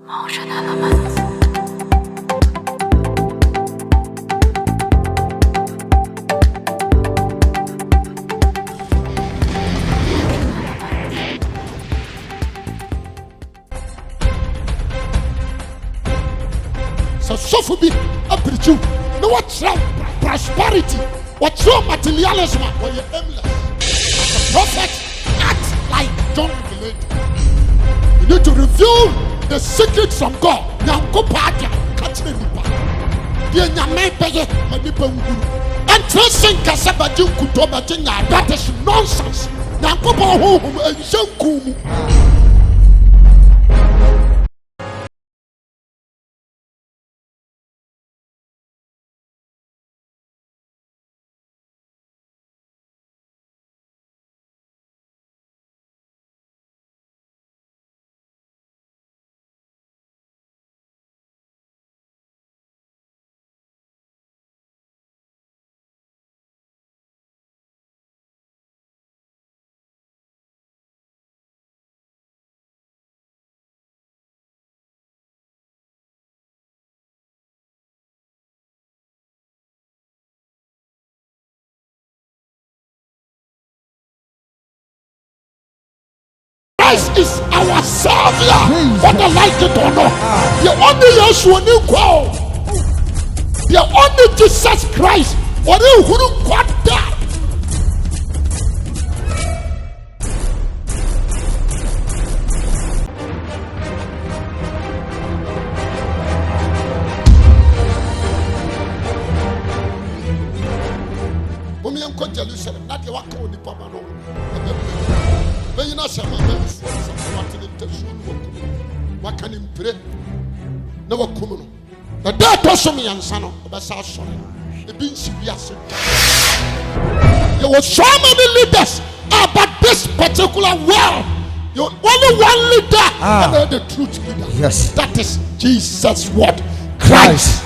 So suffer be a preacher. No what's wrong? Prosperity. What's wrong? Materialism. Or you're aimless. As a prophet, act like John Revelation. You need to reveal the secrets from God. Nyanko paja kachire nipa. Dia nyame peye manipa nguru. And tracing kasabaju kutoba jinya. That is nonsense. Nyanko pa hohum enjenkumu. Christ is our Savior, whether like it or not. The only Yeshua knew God. The only Jesus Christ, what who got that? When you come to Jerusalem, not the one who the Papa no. When you not say my name is what in the what can him pray? Never come. The day to me and son of the South. The beans be as there were so many leaders about this particular world. You only one leader, and the truth leader. Yes, that is Jesus. What Christ.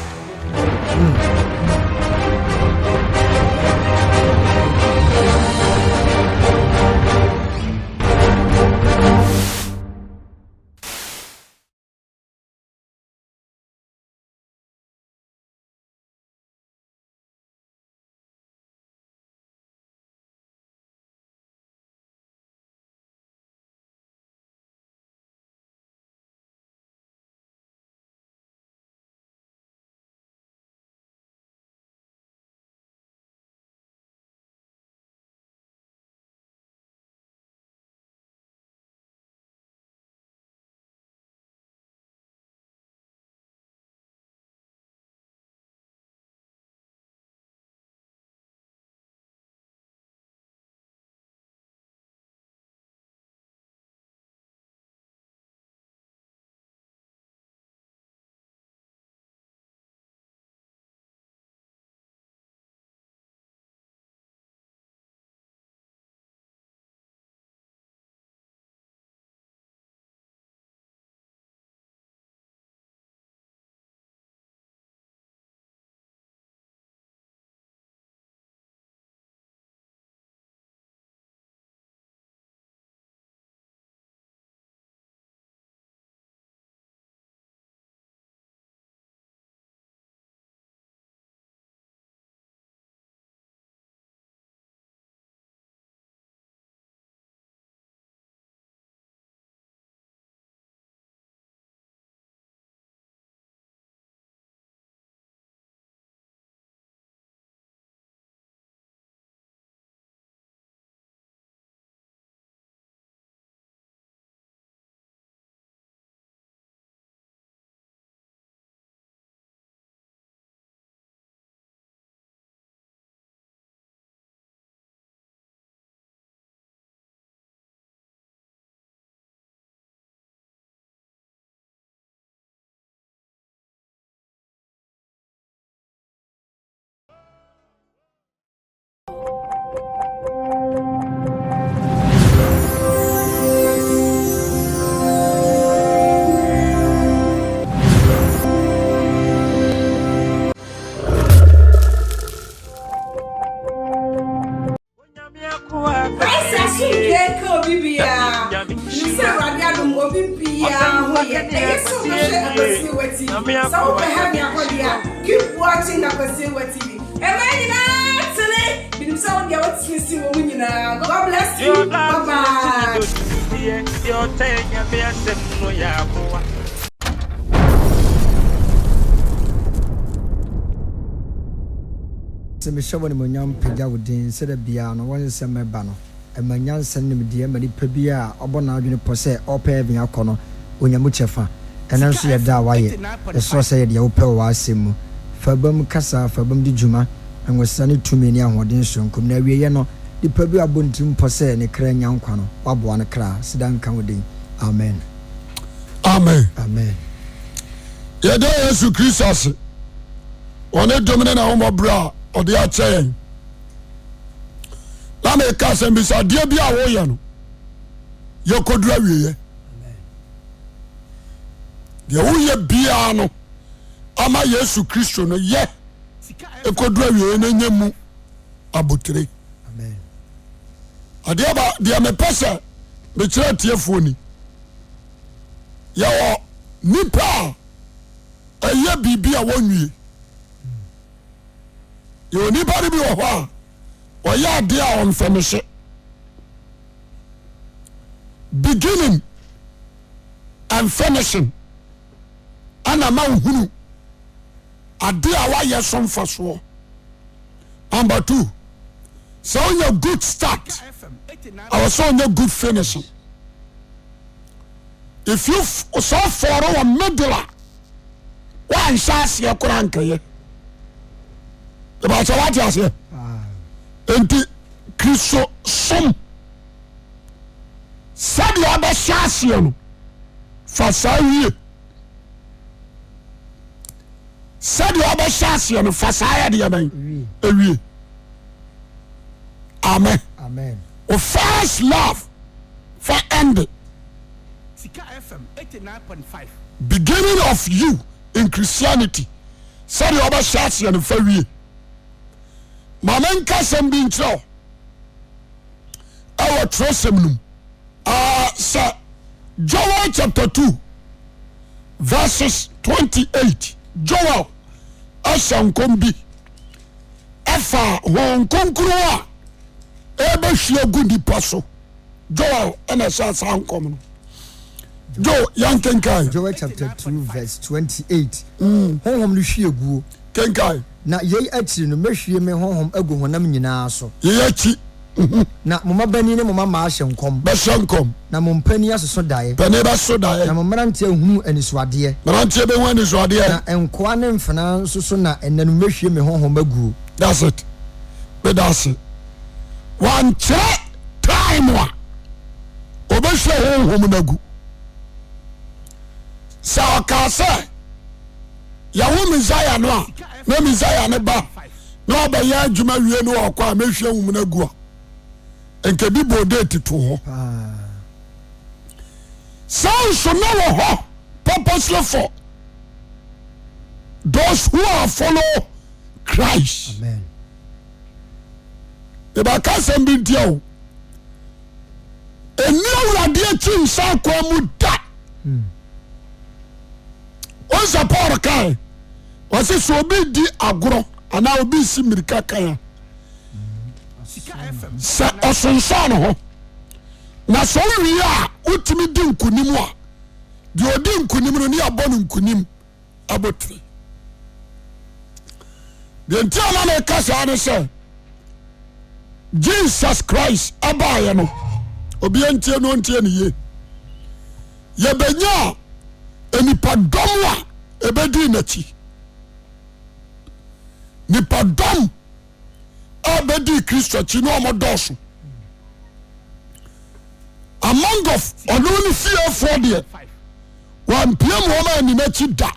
Keep watching Akwasi Awuah TV. God bless you. Bye-bye. Se me shabo ni monyam pega wodin se da bia no won se meba no e manyan se ne medie mani pa bia obona adwene pose opa bia kono onyamu chefa ena nso ye da waye e so se ye de opa wa asemu fabam kasa fabam di juma enwesane tumi ni ahoden sonkom na wiye no di pa bia bontim pose ne kra nyankwa no wabo an kra sidan kan wodin amen amen amen ye da Yesu Christus one domine na homo bra or the chain. Let me cast and be said, dear be a warrior. You could drive you. The Oya Biano Ama Yesu Christo, no, ye. A could drive you in any mu abutre. Amen. A dear, dear, me pesa, the church here phony. Ya nipa a ye be a 1 year. You anybody be a or ya dear on finish it. Beginning and finishing. And a man who a dear why you some first war. Number 2. So on your good start. I was on your good finishing. If you saw for our middle, why shall see a crank? About what you say? And Christo some said the other Shasian for Saudi. Said the other Shasian for Saudi. Amen. Amen. O first love for ending. Sika FM 89.5. Beginning of you in Christianity. Said the other Shasian for we. Mamen kasem bi ntro our trosem num sir Joel chapter 2 verses 28 Joel asankom bi efa won konkuru a ebe hwie gudi paso Joel ena sankom no Jo yankenkai Joel chapter 2 verse 28 honhom no hwie guo kenkai na yei atiri no mehwie me honhom agu honam nyinaa so yei achi na moma bani ne moma ma ahyenkom be hyenkom na mompani asoso dae pani ba so dae na momrante ahunu aniswade marante be hu aniswade na enkoa ne mfena nso so na enanu mehwie me honhom agu that's it be that's it one time wa obehwe honhom nagu sa ka say yawo Messiah no a na Messiah ne ba na obaya adwuma wie no okwa mehwe hum na gu a enke bi bo date to ho so no ho purposely for those who are follow Christ. Amen. The bakasem bi dio eni awurade achi nsa kwa mu da on support kai wasi so obi di agoro ana obi si mirika kan Sika FM sa osonson ho na so wi a utimi di nkunim a di odi nkunim no ni abonu nkunim abotri the entire na kasa na say Jesus Christ abaye no obi entie no entie ni ye ye benya enipadom a ebedi nachi nipadom abedi Kristo chi no omodoso among of only fear for the one PM woman ni nachi da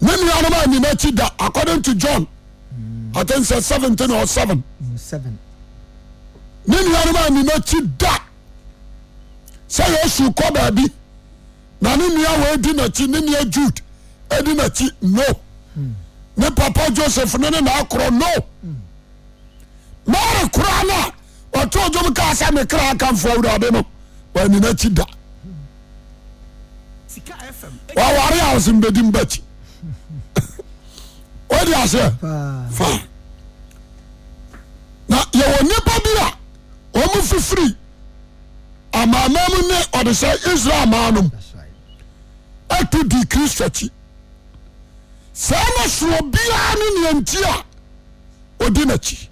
many other ni nachi da according to John I think say 17 or 7 many other ni nachi da say Yesu ko baby na ni nia we di nachi ni nia Jude edi nachi no ne papa Joseph no na akro no mara kurana wato jom ka sa me kra kan fo wura de no wa ni nachi da waware a wɔsɛ mbɛdi mbakyi wode aseɛ fine na yɛwɔ nnipa bi a wɔn fifiri amaama mu ne ɔde sɛ Israel maa nom atu di Kristo akyi saa na soɔ biara ne neanti a ɔdi n'akyi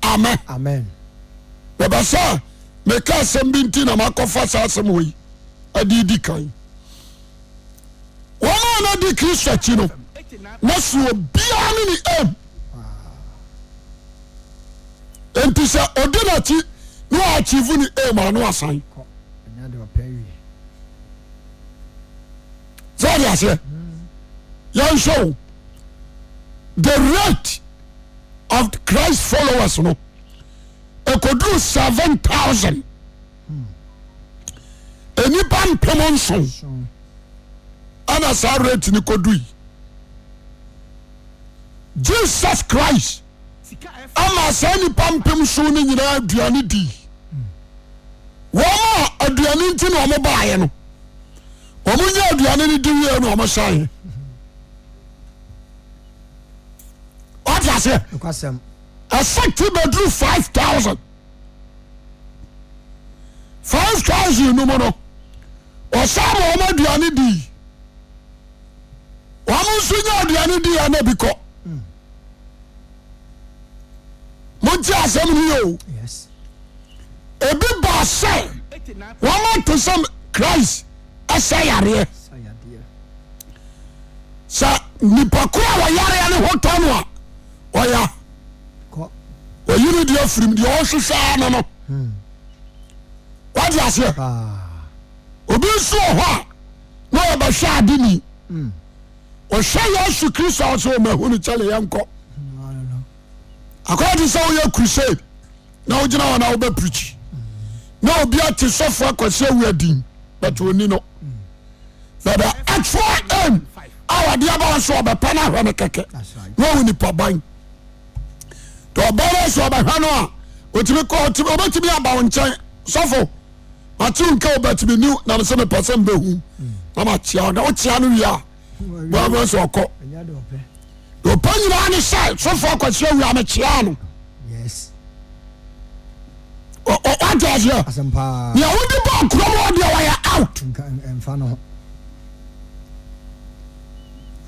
amen bɛbɛ sɛ meka asɛm bi nti na makɔfa saa asɛm wɔ yi ade di kan wɔn a na di Kristo akyi no na soɔ biara ne ne am enti sɛ ɔdi n'akyi na wɔakyivu ne am a na wasan sɛ ɔde aseɛ yɛnhwɛ wo the rate of Christ followers no ɛkɔduru 7,000 enipa mpem nson ana saa rate ni kɔduru Jesus Christ ama saa nipa mpem nson ne nyinaa aduane di wɔn a aduane nti na wɔn baayɛ no wɔn nyɛ aduane ne di wie na wɔn hyɛn ɔte aseɛ ɛsɛkti bɛduru 5,000 no mu no ɔsaa ma wɔn aduane di wɔn nso nyɛ aduane di yɛ na bi kɔ monti asɛm no yɛ o ebi ba sɛ wɔn ato sɛ Christ ɛsɛ yareɛ sɛ nipa koro a wɔyareɛ ne ho tɔ no a ɔya wɔyiri deɛ afirim deɛ ɔhwehwɛ no no wade aseɛ obi nso wɔ hɔ a na wɔbɛhwɛ ade ni ɔhwɛ Yesu Kristo a wɔsɛ ɔmahu no kyɛle yɛnkɔ akɔyɛ te sɛ woyɛ crusade na wogyina hɔ na wobɛprikyi na obi ate sɔfo Akwasi Awuah din but ɔni no but the actual aim a wɔde aba wɔ so ɔbɛpɛ no ahwɛ no kɛkɛ na ɔwo nipa ban nti ɔbɛrɛ so ɔbɛhwɛ no a ɔbɛtumi aba wo nkyɛn sɔfo mate wo nka wobɛtumi niw na mesɛ mepɛ sɛ mbɛhu na makyea wo na wokyea no wie a boamɛ sɛ ɔkɔ ɔpɛ nyinaa ne sɛ sɔfo Akwasi Awuah mekyea no wate aseɛ nea wode bɔ kurom hɔ deɛ wɔyɛ out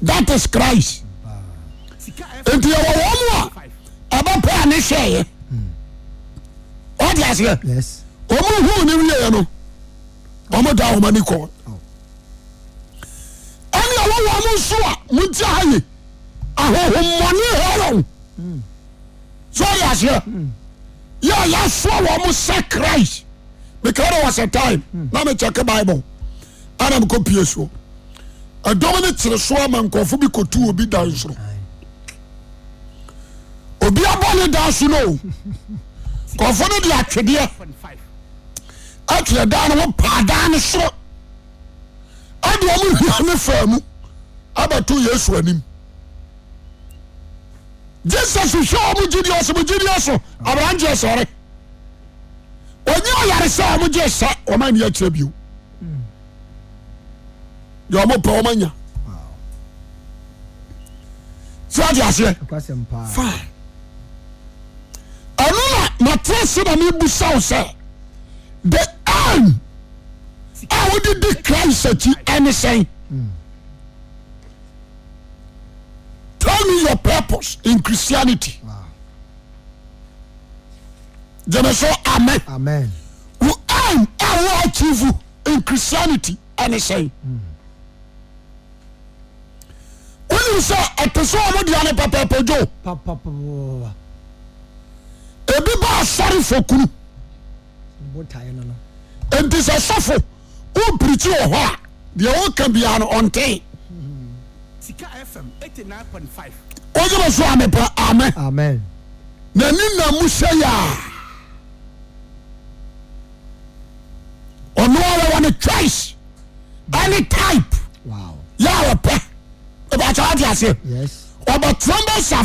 that is Christ enti yɛwɔ wɔ mu a ɛbɛpɛ a ne hwɛeɛ wate aseɛ ɔmo huu ne wieɛ no ɔmo da ɔmo ani kɔɔ ɛne ɛwɔwɔ mo nso a monti ha ye ahohommɔne hɛrɛw so ɔde aseɛ yɛ yɛasoa wɔ mo sɛ Christ because there was a time na mekyɛke Bible ana mekɔ pie soɔ ɛdɔm ne kyere so ama nkɔfo bi kɔtu obi dan soro obi abɔ ne dan so no nkɔfo no de atwedeɛ atweɛ dan no wɔpaa dan no soro ade ɔmo hia ne faa mu abɛto Yesu anim Jesus hwɛ ɔmo gyidiɛ so mo gyidiɛ so aberanteɛ sɔre ɔnyɛ ɔyare sɛ ɔmo gye sɛ ɔma ani akyerɛ bio deɛ ɔmo pɛ ɔmo anya sɛ ade aseɛ fine ɛno na mate se na mebusa wo sɛ the aim a wode di Christ akyi ɛne sɛn tell me your purpose in Christianity gyeme so amen wo aim a wo achieve in Christianity ɛne sɛn wonim sɛ ɛte sɛ ɔmo dea ne pɛpɛpɛ dwo ebi ba asɔre fo kunu enti sɛ sɔfo wompirikyi wɔ hɔ a deɛ woka biara no ɔnten wogyeme so amepɛ amen nani na mu hyɛ yɛ a ɔno ara wɔ ne choice any type yɛ a wɔpɛ ɛbɛkyɛ wate aseɛ ɔbɛtoa bɛsɛ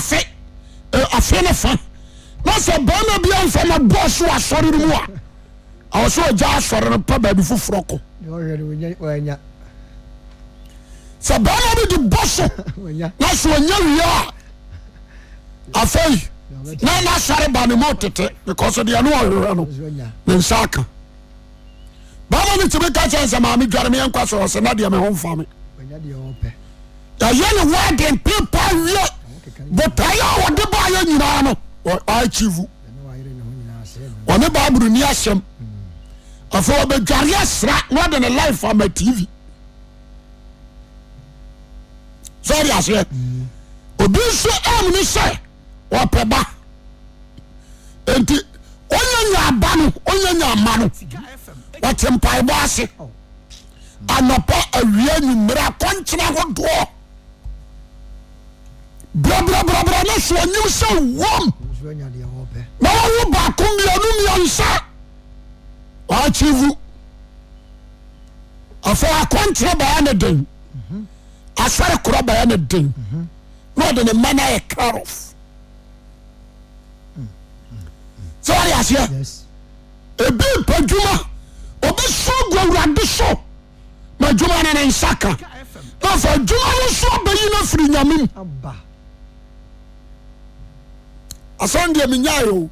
afe ne fa na sɛ bɛrima bi amfa na bɔɔ so asɔre no mu a also just for a baby for frocko. So Bana the boss. That's when you are. I say, Nana Sari Banimote because of the annual Saka. Bana to make a chance of Mammy Jeremy and Quasso or Sanadia, my home family. The yellow word and people, but I want to buy a Nano or I chivu. On the Bible near some. I thought the Jarias more than a life on my TV. Sorry, I said, Obiso Amni say, or Peba. And Onya Banu, Onya Manu, what Empire Bassi. And not a real mira continent door. Blah, that's when you say warm. Now you back on the Anumian. Watch you. I for a contra by anything. I saw a crab by anything. More than a man I cut off. Sorry, I say. Yes. A big Pajuma. Or be so go around the show. My Juman and Saka. Now for Juman so be you know free Yamin. I saw the Minyayo.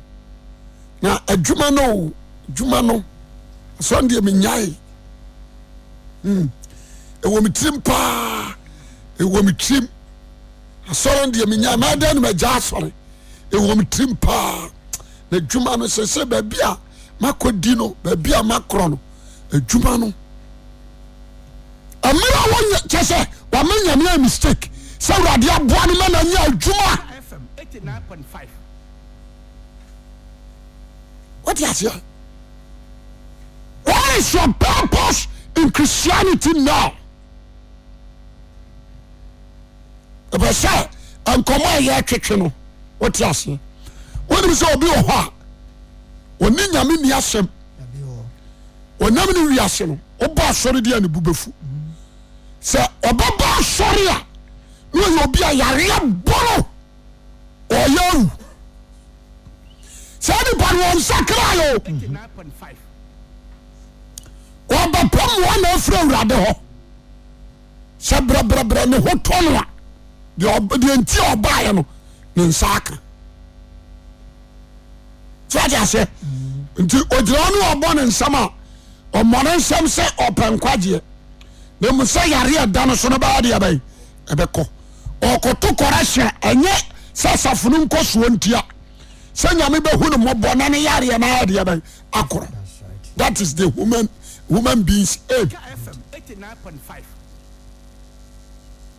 Now a Jumano. Sunday minyai e wo mitrim pa e wo mitrim Sunday minyai ma dan ma ja sore e wo mitrim pa na djuma no se ba bia makodi no ba bia makro no adjuma no amira won chese wa menya me mistake se urade aboa no ma na nya adjuma FM 89.5 what you say? What is your purpose in Christianity now? If I say, I'm coming here kitchen, what you say? What is your bill? When you are in the assembly, when you are in the assembly, Oba sorry, dear, and Bubefu. Say, Oba sorry, no, you'll be a real borrow or you. Say, anybody wants Sacrayo 89.5. Oba pom one afro rade ho se bra ne ho tonwa de obedienti obaye no ne nsaka twaja se nti odira no obo ne nsama o mone nsam se open kwaje ne musa yare ada no so no ba de abai ebeko okoto correction enye sasafunu nkoso ntia se nyame behu no mo bona ne yare na de abai akora. That is the woman beings aim. FM 89.5.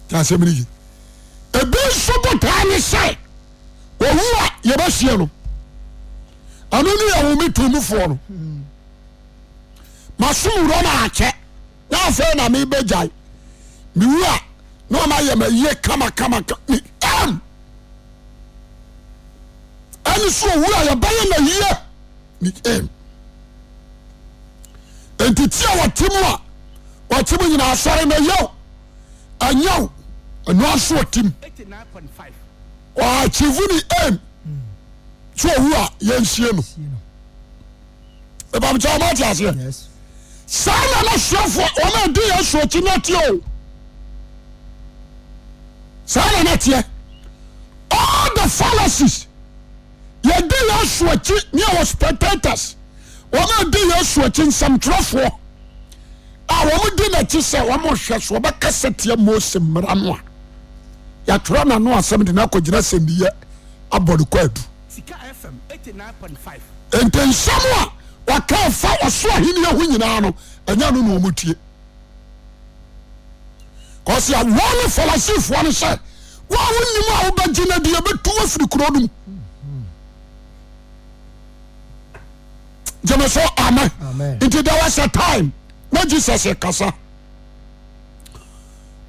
That's a minute. A big super tiny say, well, who are Yabasiano? I don't know to move for. Masu Roma check. Now, friend, I may be jai. Mira, no, I am a year, come. And so, we are buying a year. Meet and to tell what Timu in our sorry, yo, and yo, and no short him. 89.5. Why, Chivuni aim. So, who are Yensiano? About Jamajas here. Yes. Sana na shafo, ona dia shoti not yo. Sana not here. All the fallacies. Ye dia shoti, near spectators. One day you're switching some truffle. I won't do that. You say one more shot. So, but cassette your most mranwa. Yatrana no assembly na ko jina sendiye abodu kwadu. Sika FM 89.5. Enten samwa wa ka fa oso ahini ya hunyina no anya no no mutie. Cause ya one fellowship one say wa wonnim a wo ba jina de betu afiri krodum. Jemeso amen. Into there was a time when Jesus said kasa.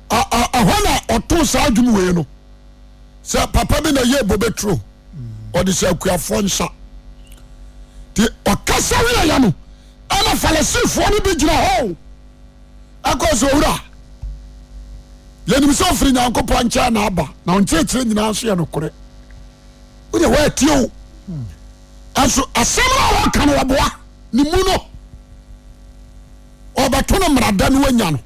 When or two sajum we no. Say papa be na ye bobetro. Or the say kuafonsa. The okasa we ya no. Ana falasi fo ni bi gina ho. Akoso ura. Yenim so firi nyankopon ncha na aba. Na onchechire nyina so ye no kore. We dey wa tio. Aso asemra wa kan wa boa ni mu no yɛto no mmaradan wanya no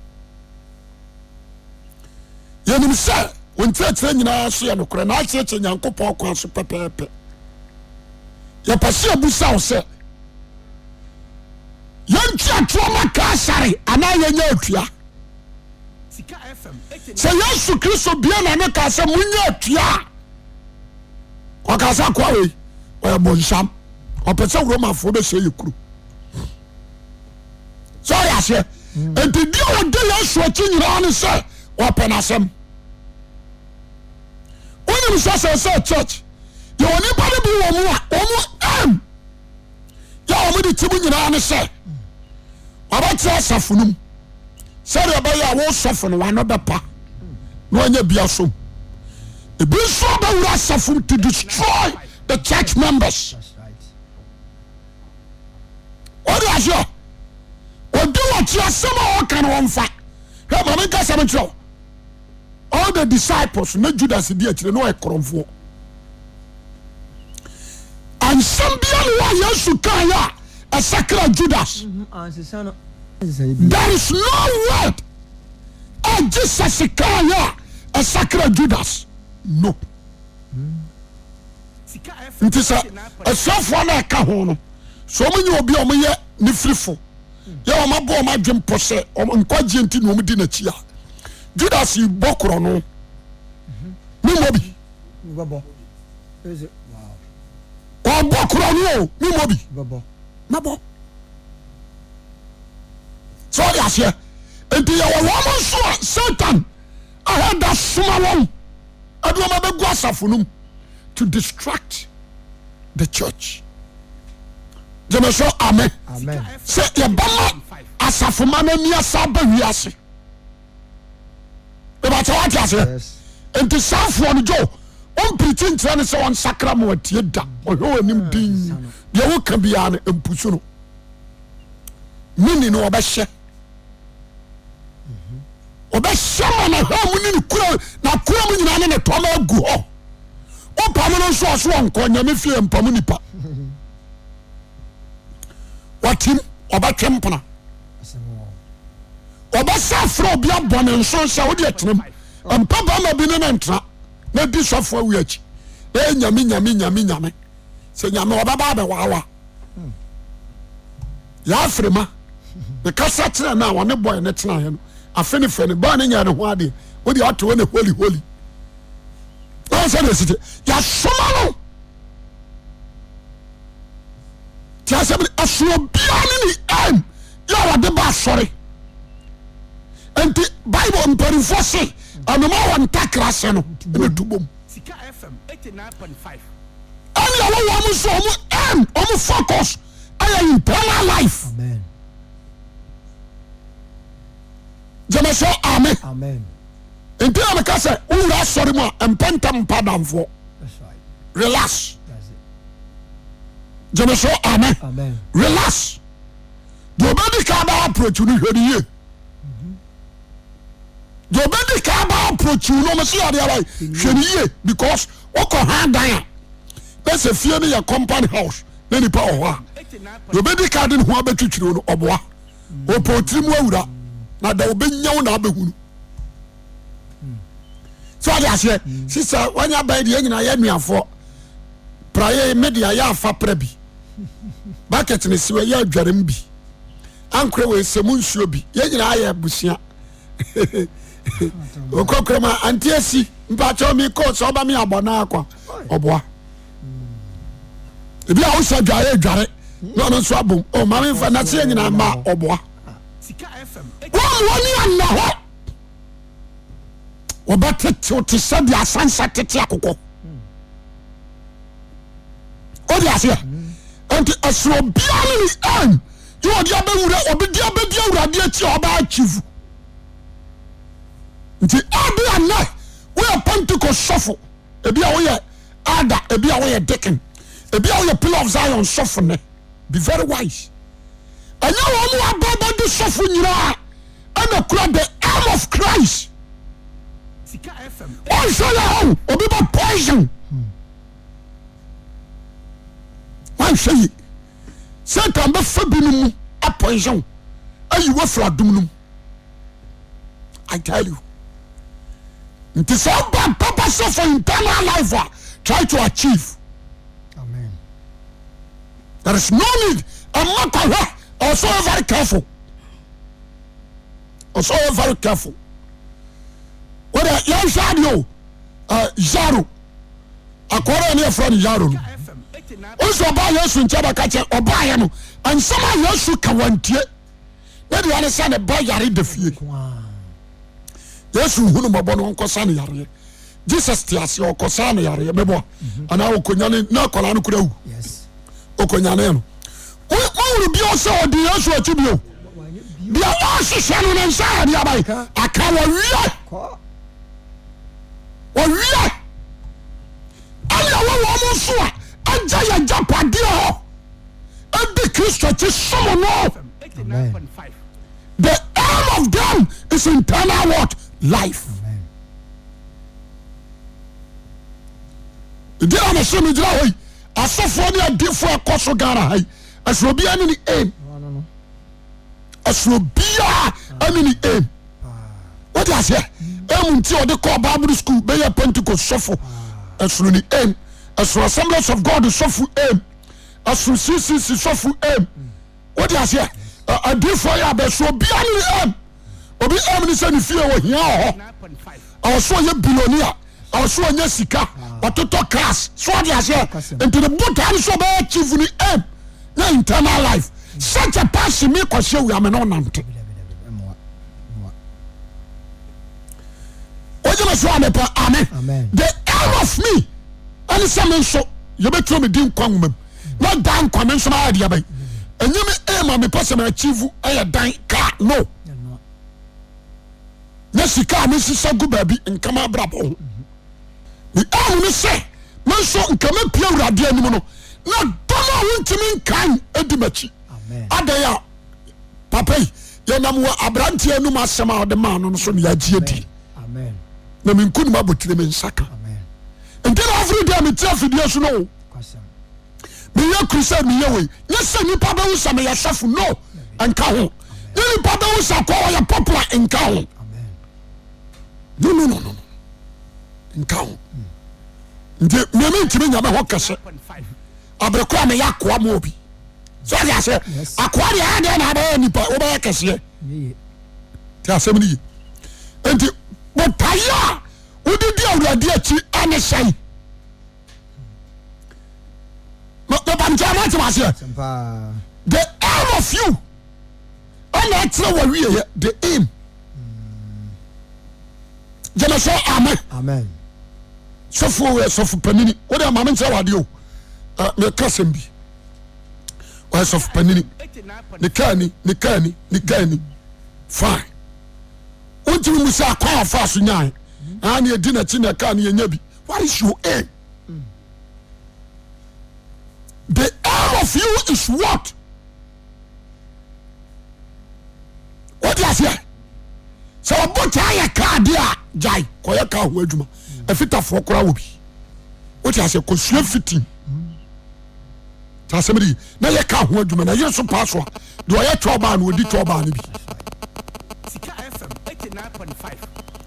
yɛnim sɛ wɔnkyerɛkyerɛ nyinaa so yɛ nokorɛ na akyerɛkyerɛ Nyankopɔn kwan so pɛpɛɛpɛ yɛpɛ sɛ abusa wo sɛ yɛntua toɔ ma kaa sare anaa yɛnya atua sɛ Yesu Kristo bia na ne kaa sɛ monya atua a ɔkaa sɛ akoa wei ɔyɛ bɔnsam ɔpɛ sɛ Romafoɔ bɛsɛ yɛ kuro sɛ ɔyɛ aseɛ enti deɛ wɔde Yesu akyi nyinaa ne sɛ wɔpɛ n'asɛm wonim sɛ church yɛwɔ nipa no bi wɔ mu a ɔmo yɛ ɔmo de ti mu nyinaa ne sɛ ɔbɛkyerɛ asafo no mu sɛdeɛ ɔbɛyɛ a wɔsɔfo no wano bɛpa na ɔnyɛ bia som ebi nso ɔbɛwura asafo to destroy the church members ɔde aseɛ ɔde wɔkye asɛm a ɔka no wɔmfa hwɛ ma menka sɛm nkyerɛ all the disciples na Judas di akyire na ɔyɛ korɔmfoɔ ansɛm bia ne wɔ Yesu kan yɛ a ɛsakra Judas there is no word a Jesus kan yɛ a ɛsakra Judas no nti sɛ asuafoɔ na ɛka ho no so ɔmo nyɛ obi a ɔmo yɛ ne firifo yɛ ɔmo abɔ ɔmo adwe mpɔ sɛ nkwagye nti na ɔmo di n'akyi a Judas yi bɔ korɔ no mímọ bi ɔbɔ korɔ no o mímọ bi mabɔ sɛ ɔde aseɛ nti yɛwɔ wɔn nso a Satan ahɛ da soma wɔn ɛde wɔn abɛgu asafo no mu to distract the church gyeme so amen sɛ yɛbɛma asafo ma no ani asa ba wiase ɛbɛkyɛ wate aseɛ nti saafoɔ no gyo ɔmpirikyi nkyerɛ ne sɛ ɔnsakra ma watie da ɔhwɛ w'anim din deɛ woka biara no mpusu no mini no ɔbɛhyɛ ma na hwɛ mu ne ne kura na kura mu nyinaa ne ne tɔma agu hɔ wopam no nso ɔso ɔnkɔ nyame fie mpamu nipa watim ɔbɛtwe mpona ɔbɛsa frɛ obi abɔ ne nso sɛ wode atenam mpa bama bi ne ne ntena na di sɔfoɔ awi akyi nyame sɛ nyame ɔbɛba abɛwaawa yɛafere ma mekasa kyerɛ no a wɔne bɔɛ ne tenaeɛ no afe ne fɛ ne bɔɔ ne nya ne ho adeɛ wode ato wɔ ne holy sɛ ne ɛsite yɛasoma no nti asɛm ne ɛsoɔ biaa ne ne am yɛ wɔde ba asɔre nti Bible mpanimfoɔ se anoma wɔ ntakra sɛ no ɛne to bom ɛne ɛwɔ wɔ mo so ɔmo focus ɛyɛ eternal life gyeme so amen nti na meka sɛ wowura asɔre mu a mpɛntam mpa damfoɔ relax gyeme so amen relax deɛ ɔbɛdi ka ba approach no hwɛ ne yie deɛ ɔbɛdi ka ba approach no ɔmo sɛ yɛde aba hwɛ ne yie because wokɔ ha dan a bɛsɛ fie no yɛ compound house na nipa wɔ hɔ a deɛ ɔbɛdi ka de ne ho abɛtwitwiri no ɔboa ɔpɔ otiri mu awura na da ɔbɛnya wo na abɛhunu sɛ ɔde aseɛ sisa wanya bɛɛ deɛ nyina yɛ nnuafoɔ praeɛ media yɛ afa pra bi bucket ne siwa yɛ adwarem bi ankorɛ wɔ ɛsɛmu nsuo bi yɛ nyinaa yɛ abusua okokoro ma anti asi mpakyɛw mi kɔ sɛ ɔba me abɔna akwa ɔboa ebi a wohyɛ dware dware na ɔno nso abom o ma memfa na sɛ yɛ nyinaa ma ɔboa wɔne anna hɔ wɔbɛtetew te sɛ de asansa tete akokɔ ɔde aseɛ enti ɛsoro biara ne an yɛ ɔde abɛwura ɔbɛdi awurade akyi a ɔbɛa akyivu nti ade anɛ woyɛ Pentecost sɔfo ebi a woyɛ ada ebi a woyɛ deacon ebi a woyɛ Pillar of Zion sɔfo ne be very wise ɛnyɛ wɔn mu ababadi sɔfo nyinaa ɛna kura the arm of Christ ɔnhwɛ yɛ hɔ obi bɛ poison wanhwɛ yi Satan bɛfa bi no mu apoison ayi wo fra dumnum. I tell you. It is all bad purpose for internal life try to achieve. Amen. There is no need. Also very careful. Also very careful. Whether young shadow, Zaro, according to your friend Yaro. Also buy us in Chabakacha or buy him, and some of you can want it. Then you understand a boy yari the fee. Yes, who no more Kosani yari. Jesus Tias or Kosani yari, Bebo, and I will Kunyani, no Colano Kudu. Yes. Okonyaneno. Who will be also the Yeshua Tibio? They are also shining inside Yabai. I can't read. Or read. I know and Jaya Japa dear. And the Christian is someone more. The aim of them is internal what? Life. Did I understand me? Asofo ni for akoso Ghana hai. Asrobia ni aim. Asrobia ani ni aim. What is here? Aim unti o de call Bible school be your Pentecost sofo. Asro ni aim. Asro Assemblies of God sofo aim. Asro CCC sofo aim. What is here? A for ya be so bia ni aim. Obi aim ni say ni fie wo hia ho. Aso ye billionaire. Also anya sika watoto class so they say into the boot and so be achieve ni aim na internal life such a person me kwase we am no nante oje so am pa amen the aim of me and some so you betu me din kwan mum na dan kwan so ma dia bai enye me aim me person achieve aye dan ka no na sika me sisa gu baby nkama brabo the aim say man so nkama pia urade anim no na doma wontimi nkan edimachi adaya papa ye nam wa abranti anum asema ode man no so ya giedi amen na min kunu mabotire men saka amen until every day me tia fidie so no me ya crusade me ye we nyese ni papa wo sa me ya safu no anka ho ni papa wo sa ko ya popular anka ho amen no nka ho nti me ntimi nyame ho kese abrekwa me yakwa mo obi so ya se akwa ya de na ba nipa wo ba kese ti asem ni nti botaya udidi awurade achi ane sai no banja ma ti wase the aim of you and atre wa wie the aim jana so amen sofu panini what am I mention wade o me kasem bi wa sofu panini ne kani fine unti mu sa kwa fa so nyan ani edi na chi na kan ye nya bi what is your aim the aim of you is what is here so about ya ka dia jai ko ya ka ho adwuma afita fo kora wo bi what is here ko sua fitin ta semri na ya ka ho adwuma na yeso paso do ya toba na odi toba na bi Sika FM 89.5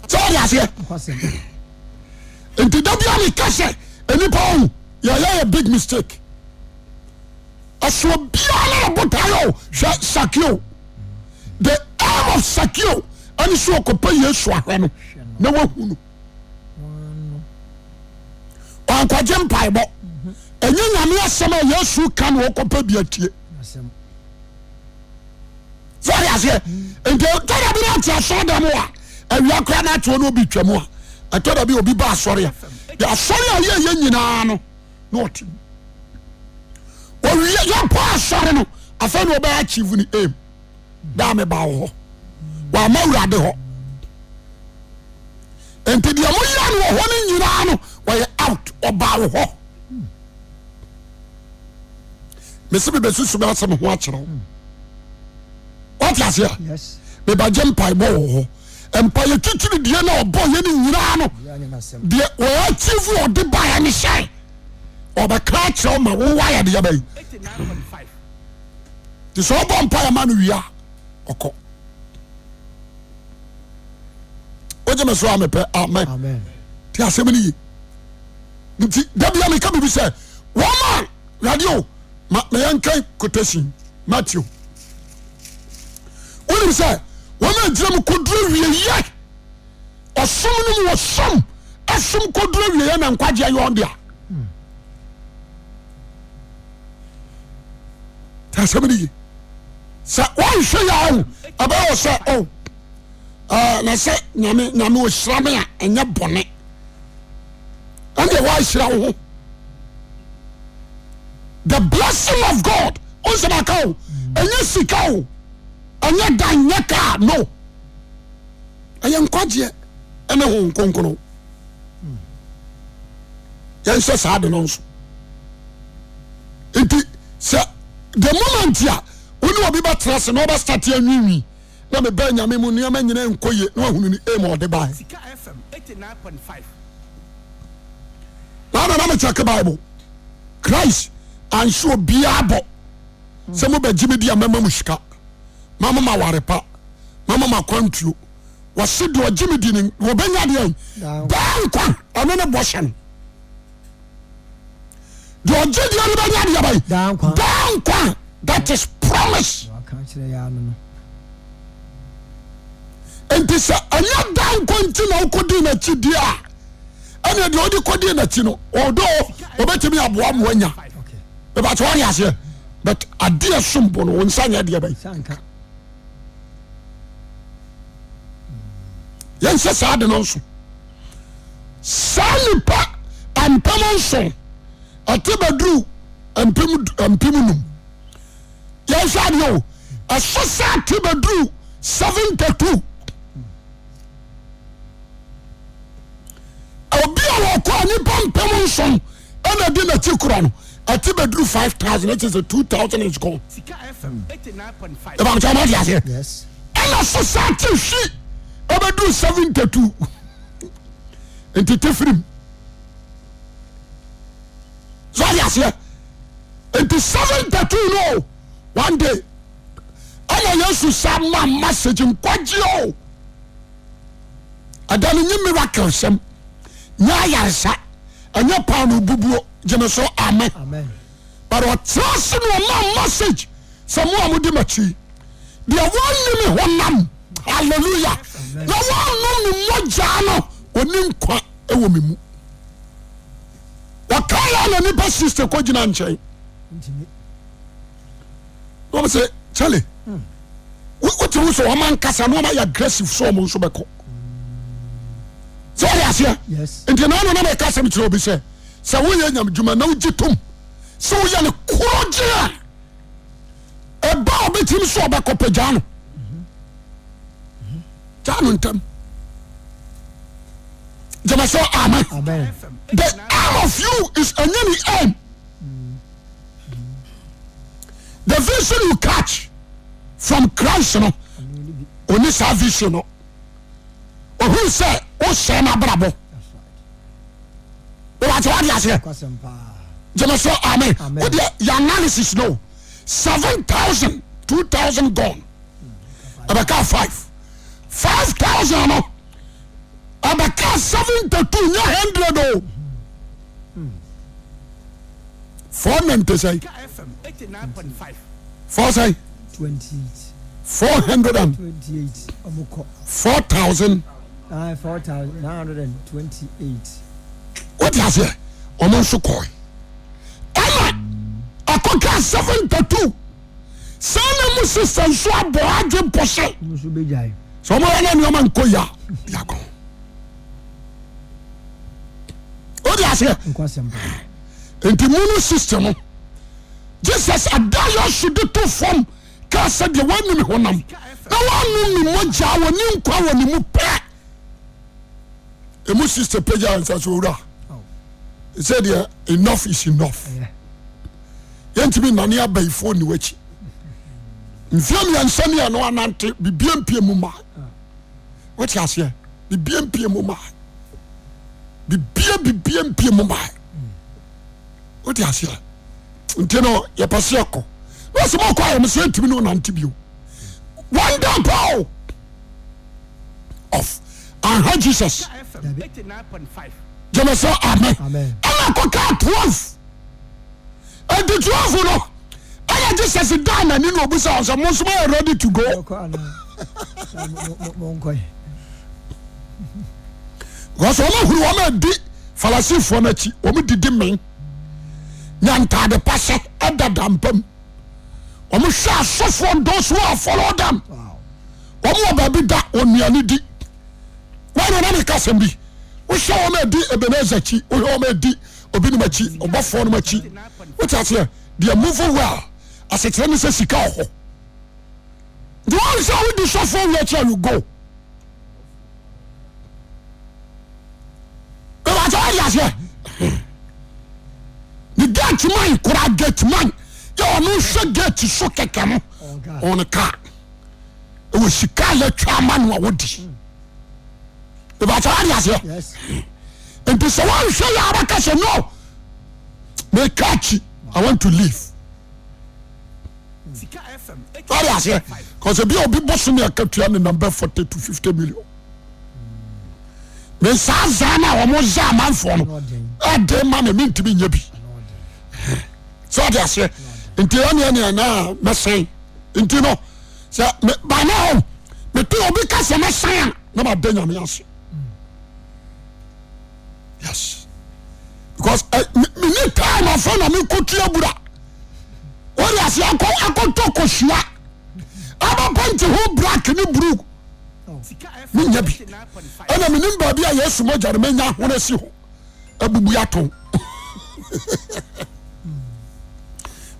so ya here enti da bia ni kase eni pa o ya big mistake aso bia na botayo sakio the aim of sakio ani so okopa yesu ahwe no na wahunu wankwaje mpaibo enye nyame asem a yesu ka no okopa bi atie sorry ase ente tada bi na tia so da mo a awia kra na to no bi twam a atoda bi obi ba asori a ya asori a ye nyina no not o wi ya pa asori no afa no ba achieve ni aim da me ba ho wa ma urade ho enti dia mo ya no ho ni nyina no wa out oba ho me se be susu ba asem ho akere what you say Yes. me ba jam pai bo ho empa ye titiri die na obo ye ni nyina no de o achieve o de ba ya ni shai oba ka kire ma wo wa ya de ya bai 89.5 ti so bo mpa ya ma no wia oko oje me so amepe amen ti asemi ni nti dabia me ka bibi say woman radio me yankan quotation Matthew woni say woman jira koduro wie ye osom no mo som asom koduro wie ye na nkwaje ayo ndia ta sabini sa wan hwe ya o aba o say o na say nyame o shrame a enya bone ande wa shira wo the blessing of God on se makao enya sikao enya danyaka no enya nkwaje ene ho nkonkono yan se sa de no so enti se the moment ya oni obi ba trust no ba start anwiwi na me ba nyame mu niam nyina enkoye na hunu ni e mo de ba Sika FM 89.5 na me check Bible Christ and show biabo se mo ba jimi dia mama mu shika mama ma warepa mama ma kwantuo wase do jimi di ni wo benya de bankwa ono ne boshan do jidi ono benya de bai dankwa that is promise enti sa anya dankwa ntina ukodi na chidi a ene de odi kodi na chi no odo obetimi aboa mo anya be ba twari ase but adia sombo no nsanya de bai sanka yan se sa de no so salipa ampamonso atebadru ampimunu yan sa de o asasa atebadru 72 obi awo ko ni pampamonso ana de na tikura no atebadru 5000 it is a 2000 is gone Sika FM 89.5 eba mcha ma dia yes ana society shi obedu 72 enti tefrim so ya se enti 72 no one day ana yesu sama message nkwaji o adani nyi miracle sem nya yansa anya panu bubuo jeme so amen but what trust no ma message samu amudi machi the one me honam hallelujah na one no moja no oni nkwa ewo memu wakala na ni sister ko gina nche no say Charlie what you so man kasa no ma aggressive so mo so beko so ya yes enti na no kasa mi tro bi say wo ye nyam djuma na ugitum so wo ye ne kroje e ba obetim so obeko pejano jano ntam jama so amen the aim of you is any aim the vision you catch from Christ no oni sa vision no who say o share na brabo what you say jama so amen what your analysis no 7,000 2,000 gone abaka 5,000 no abaka 72 nya 100 490 say FM 89.5 4 say 428 amoko 4,000 4,928 what you say omo so koi ama akoka 72 sana mu sister so abo adwe pose musu bejai so mo na mi o man koya yago what you say nkwasem enti munu system no Jesus adayo should to form ka said the one me honam na wanu mi moja woni nkwa woni mu pe emu sister peja answer so ura he said yeah, enough is enough yenti bi nani abaifo ni wachi mfiam ya nsani ya no anante bibiem pie mu ma what you say bibiem pie mu ma bibiem pie mu ma what you say ntino ye pase ko no se mo kwa ye mse ntimi no nante bio wonderful of Jesus. FM 89.5. Say amen. Amen. And I got 12. And the 12, no. And Jesus is done and you know, besides, I'm also ready to go. Because who want to Pharisee for Nachi, Omi did me. Nanta the Pasha at the Dampum. Omi shall suffer those who have followed them. Omo baby that on me and di. Why don't I cast him be? We shall me di Ebenezachi, we all me di Obinimachi, or Buffonomachi. What I say? They are moving well. As a trainer says, the one shall we do suffer where shall you go? The get man could I get man? You no should get to shock a camo on a car. It was Chicago Chairman Woody. The Batarias here. Yes. And this one say Abacas no. May catch it. I want to leave. Sika FM Batarias here. Because a bit bossing me a country on the number 40 to 50 million. Me Sazana almost Zaman for a day man mean to be yabi. So that's here. Into any now, Messay. Into no. So by now, me too because I'm a sign. No, my Benjamin. Yes. Because me need time of fun. I mean, Kutia Buddha. What I say, I go talk to Shua. I'm going to hold black and blue. Sika Me FM yabi. 89.5. And I'm in Babia, yes, more Germania, when I see a bubuyato.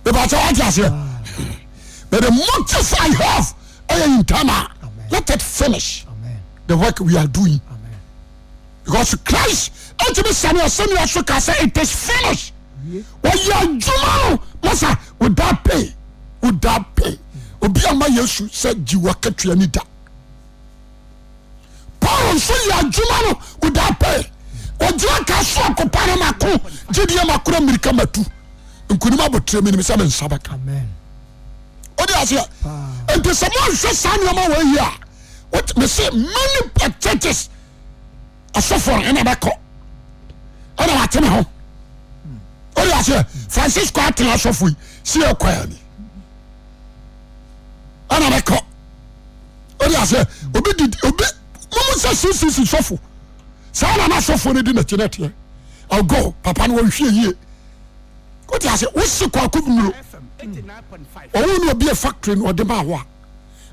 The Batarias here. But the motive I have, I am internal. Let it finish the work we are doing. Amen. Because Christ, ultimately, Samuel say it is finished. What you are doing, Master, without pay, without pay. Obiama Yesu said, "Jiwaka trianida." Paul say you are doing without pay. Ojiaka so akopana mako, jidia makura mirika matu. Nkunima botre mi nimisa men sabaka. Amen. What do you say? And the someone says, "Samuel way here." What me say? Many churches are suffering in Abako. And I'm at home. What do you say? Francisco Atila Sofu, see a choir. And I'm a cop. What do you say? Obi did Obi. Mama says, "Sisi Sofu." Sana na Sofu ni dinner tonight. I'll go. Papa no hear ye. What do you say? What's the call? FM 89.5. Oh, no, be a factory or the Mawa.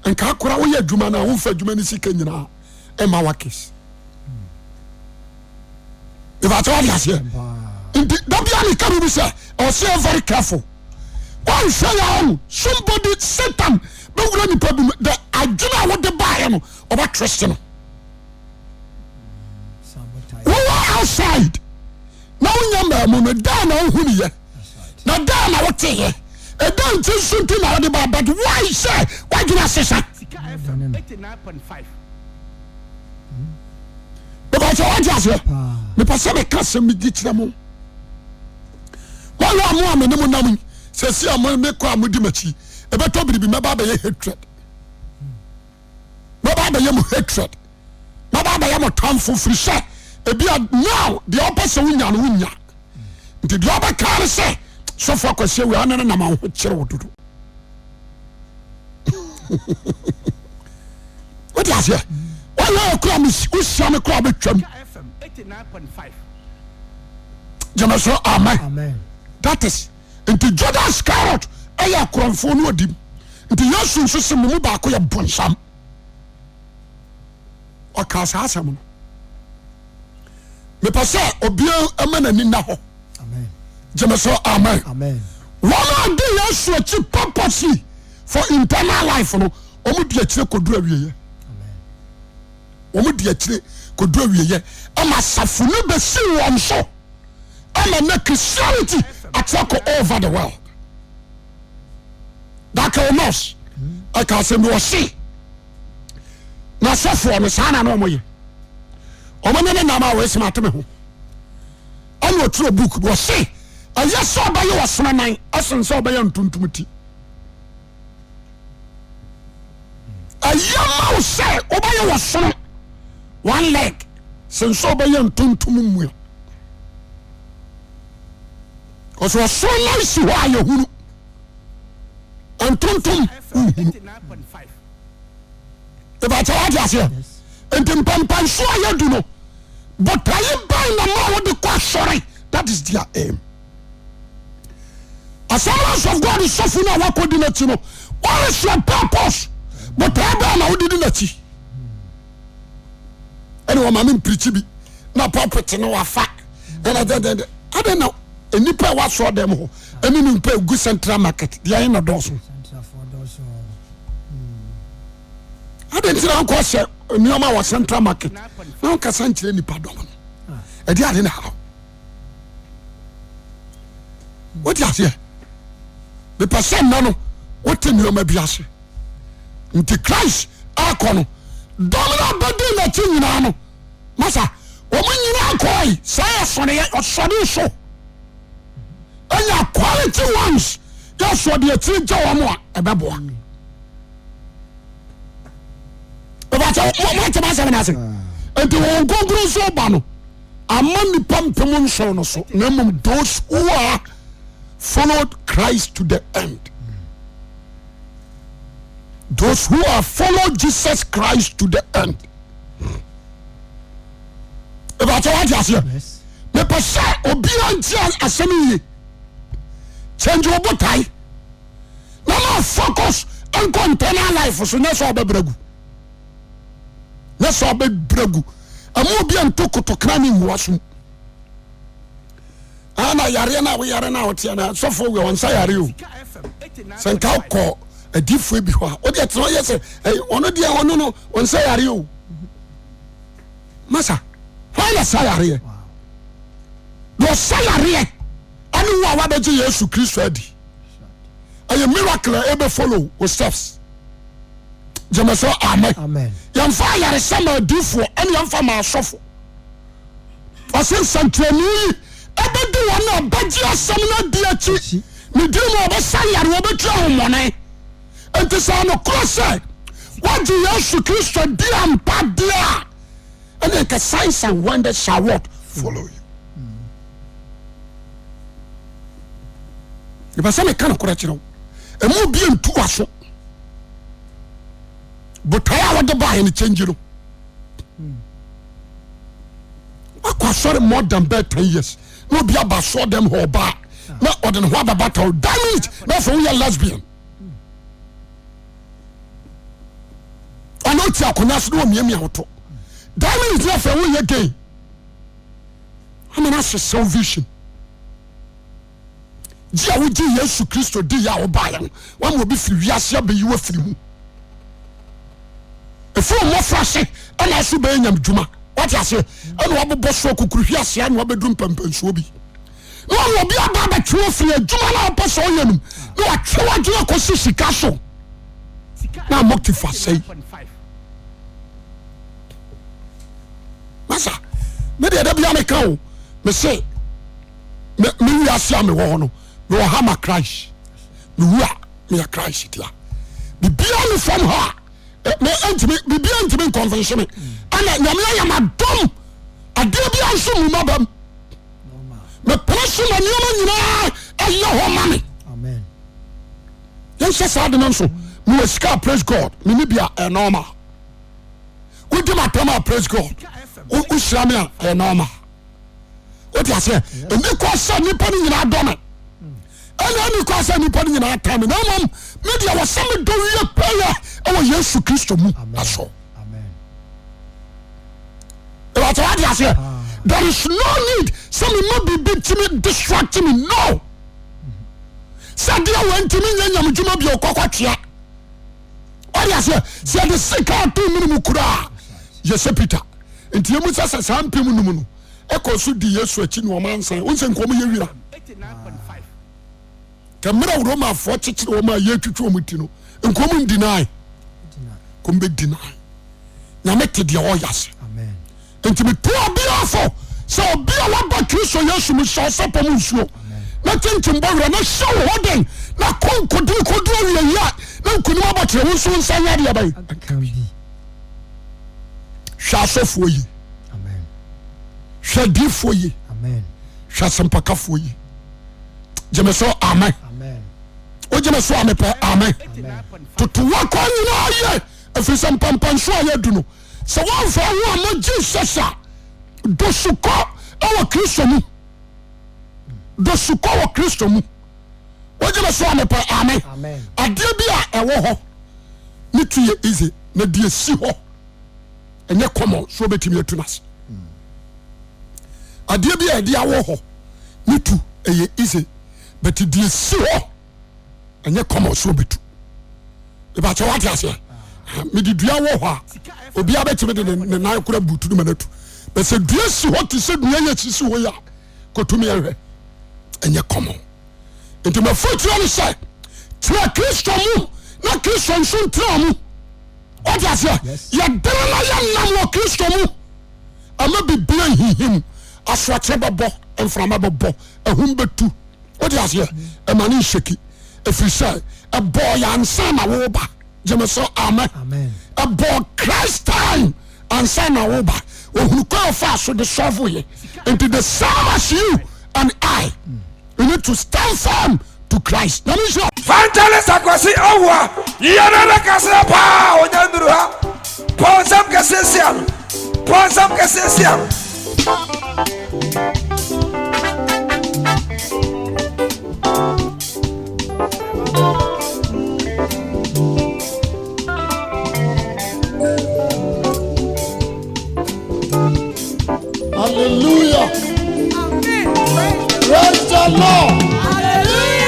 And Kakura, we are Jumana, who fed Jumani Sikana, and Mawakis. If I told you here, don't be any carry, sir, or say very careful. One say, somebody, Satan, don't run the problem that I do not want to buy him or what Christian. We were outside. Now, you're down on who you now, down what here. I don't think something about, but why say, why do I say so? Sika FM 89.5. Because I just here, the person can't me get them. One more minimum naming says, "See, I'm going to make a mudimachi. A better be my baba hatred. My baba yam hatred. My baba yam a town for free shot. A beard now, the opposite winya and winya. The other car say, so for I say we are not an amount of chill to do. What is here? Why you come is Ushama Club? Sika FM 89.5. Jamaso, amen. Amen. That is into Jordan's carrot. I am Cronphone with him. Into your soon system, Mubako, your bonsam. Or Casasam. Me passe, Obio, a man and in Naho. Amen. Jamaso, amen. Amen. One of the years to achieve purpose for internal life, no, Omudia could do a year. Omudia could do a year. I'm a Safunu be seen one so. I'm a Christianity attack all over the world. That almost I can say no see. Na safo no sana no moye. Omanene na ma we smart me ho. I know through book was say. I just saw by you was nan asen so by you ntuntumuti. ye was son one leg since so be ntontom mu cause was so nice why you hunu ntontom about what you say and then pampan so you do no but I buy na ma what the sorry that is their aim. As of God is suffering our coordinate, you know, what is your purpose? But I now didn't let you. Anyone, I mean, preach me. No property, no affair. And I don't know. Any pay what saw them, and then pay good central market. They are in a dozen. I didn't see Uncle say, Nioma was central market. No, Cassanchi, any pardon. I didn't know. What you say? The person no what in your mabiase nti Christ akono domina body na tinyina no masa o munyina akoi say sone so anya quality ones just so the tinja wo mo ebeboa obata o ma tama se na se enti won gogoro so ba no amani pampem nso no so na mum those who are followed Christ to the end. Those who have followed Jesus Christ to the end. About what you say? Me pesa obiantia asemi change your botai. No focus on container life so na so bebregu. Na so bebregu. Amu obianto kotokra ni huasu. Ana yare na we yare na otia na so for we on say yare o senka ko adifo bi ho o de tro yese ono dia ono no on say yare o masa why say yare do say yare anu wa ba je Yesu Kristo adi a miracle e be follow o steps jemaso amen yam fa yare sama adifo ene yam fa ma sofo o sen santrani ebedi wona baji asem na diachi me diri mo be sayare wo betu ahomone enti sa no cross what Yesu Kristo di ampa dia and the signs and wonders shall what follow you. The person can correct you. E mo bi entu aso but I want to buy any change you. I sorry more than 10 years. No be about saw them who back. Not or than what about damn it. That's why we are lesbian. I know tia konas no me auto. Damn it, left away again. I mean that's a salvation. Dia wo di Yesu Kristo di ya obayan. One will be free wiase be you free mu. If you more fresh and I should be nyam djuma. What you say? And what about so kukuhiasi and what bedroom pampenso bi? No will be about the true free Jumala Pasoyum. No, I try to go see Sikaso. Now, Moktifa say, Massa, maybe there be a cow. Me say, me are Sammy Warno, no hammer Christ. Me a Christ. The beyond from her. Me intimate convention. And I am a dumb. I did be on some mother. The person and you and your money. Amen. Yes, yes, I don't know. We scar praise God. Maybe a normal. We do my time, praise God. We shamia a normal. What you say? And the question you put in our donor. And any question you put in our time. No, mom, maybe I was some do your prayer. Oh, Yesu Kristo mu. That's all. There is no need. Some will be big to me, distracting me. No. Sadia went to me, and you may be a cockatria. What you say? Say the sick out 2 minutes. Kura. Yes, Peter. And you must say, some people. Echo should be a switch in one man's saying, once and come here. 89.5. Camera Roma 40 or my year to Tromutino. And come and deny. Come be deny. Now make it the oyas. Amen. And to be poor be awful. So be a lot by Christ or yes, we shall suffer musuo. Nothing to borrow, no show holding. Now could do a yacht. No could know about your own son, say, can be. asɔfoɔ yi Amen. hwɛ adiifoɔ yi Amen. hwɛ asɛmpakafoɔ yi gyeme so amen Amen. wogyeme so amepɛ amen 89.5. totowa kɔ nyinaa yɛ ɛfiri sɛ mpampanso a yɛadu no sɛ woamfa wo a ma Jesus a dosukɔ ɛwɔ Kristo mu dosukɔ wɔ Kristo mu wogyeme so amepɛ amen Amen. adeɛ bi a ɛwɔ hɔ ne tu yɛ easy na deɛ si hɔ ɛnyɛ kɔmɔ so wobɛtumi atu no ase adeɛ bi a ɛde awɔ hɔ ne tu ɛyɛ easy but deɛ si hɔ ɛnyɛ kɔmɔ so wobɛtu ɛbɛkyɛ wate aseɛ mede dua wɔ hɔ a obiaa bɛtumi de ne nan kora butu no ma no atu bɛ sɛ dua si hɔ te sɛ dua yɛ si hɔ yi a kɔtumi ɛhwɛ ɛnyɛ kɔmɔ nti mafotuo no sɛ tena Kristo mu na Kristo nso ntena mu wate aseɛ yɛdene na yɛnam wɔ Kristo mu ama bibia nhihim asoakyerɛ bɛbɔ mframa bɛbɔ ahum bɛtu wode aseɛ ɛma ne nhyɛki ɛfiri sɛ ɛbɔɔ yɛ ansa na woba gyeme so amen Amen. ɛbɔɔ Christ time ansa na woba ohunu kɔ fa so de sɔfoyɛ into the same as you and I we need to stand firm to Christ. Evangelist Akwasi Awuah yɛrɛ kase paa onyanduru ha pɔnsam kɛse siam pɔnsam kɛse siam. Hallelujah. Praise the Lord.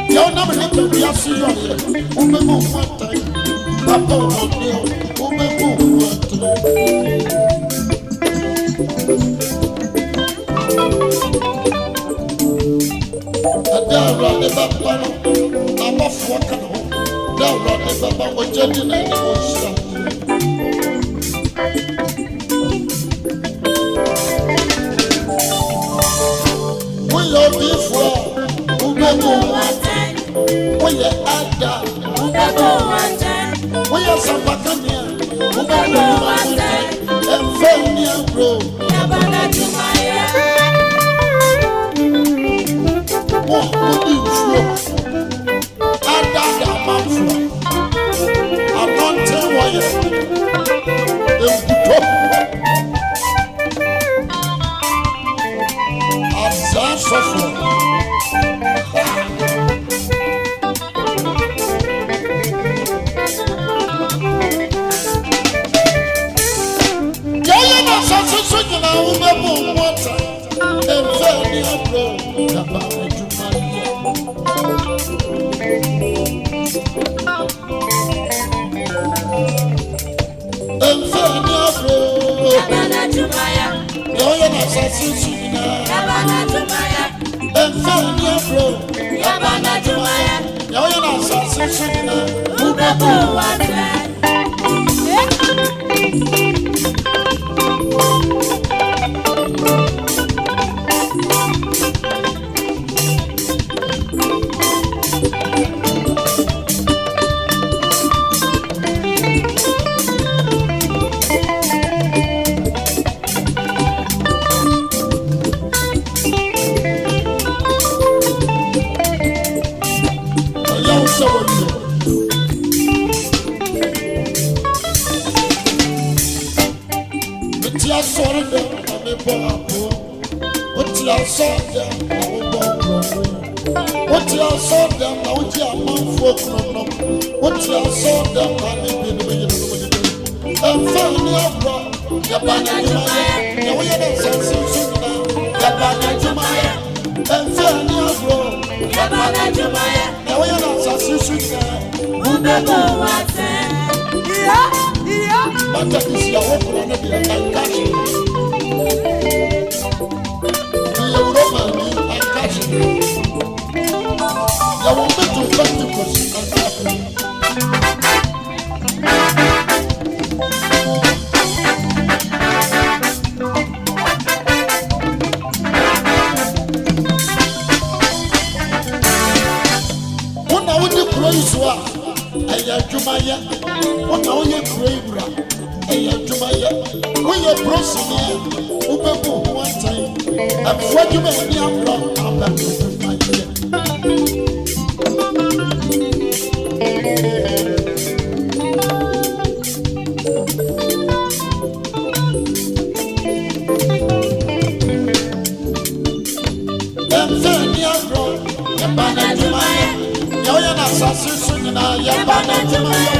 You're not going to be a CEO. Umemo one time. Papa O'Neill. Umemo one time. There are the Baba. I'm off walking home. There are the Baba. We're getting an emotion. We are before. Umemo one time. We are Ada. Umemo one time. We are Sabakania. Umemo one time. And Fania bro. Yabana Jumaya. Oh, you flow. Ada da manflo. Anointing wire. Embuto. Asafo. Yaya na sasa na umebo water. Emfeni abro. Yabana Jumaya. Emfeni abro. Yabana Jumaya. Yaya na sasa na. Yabana Jumaya. Emfeni abro. Yabana Jumaya. Yaya na sasa na. Umebo water. Yabana Jumaya.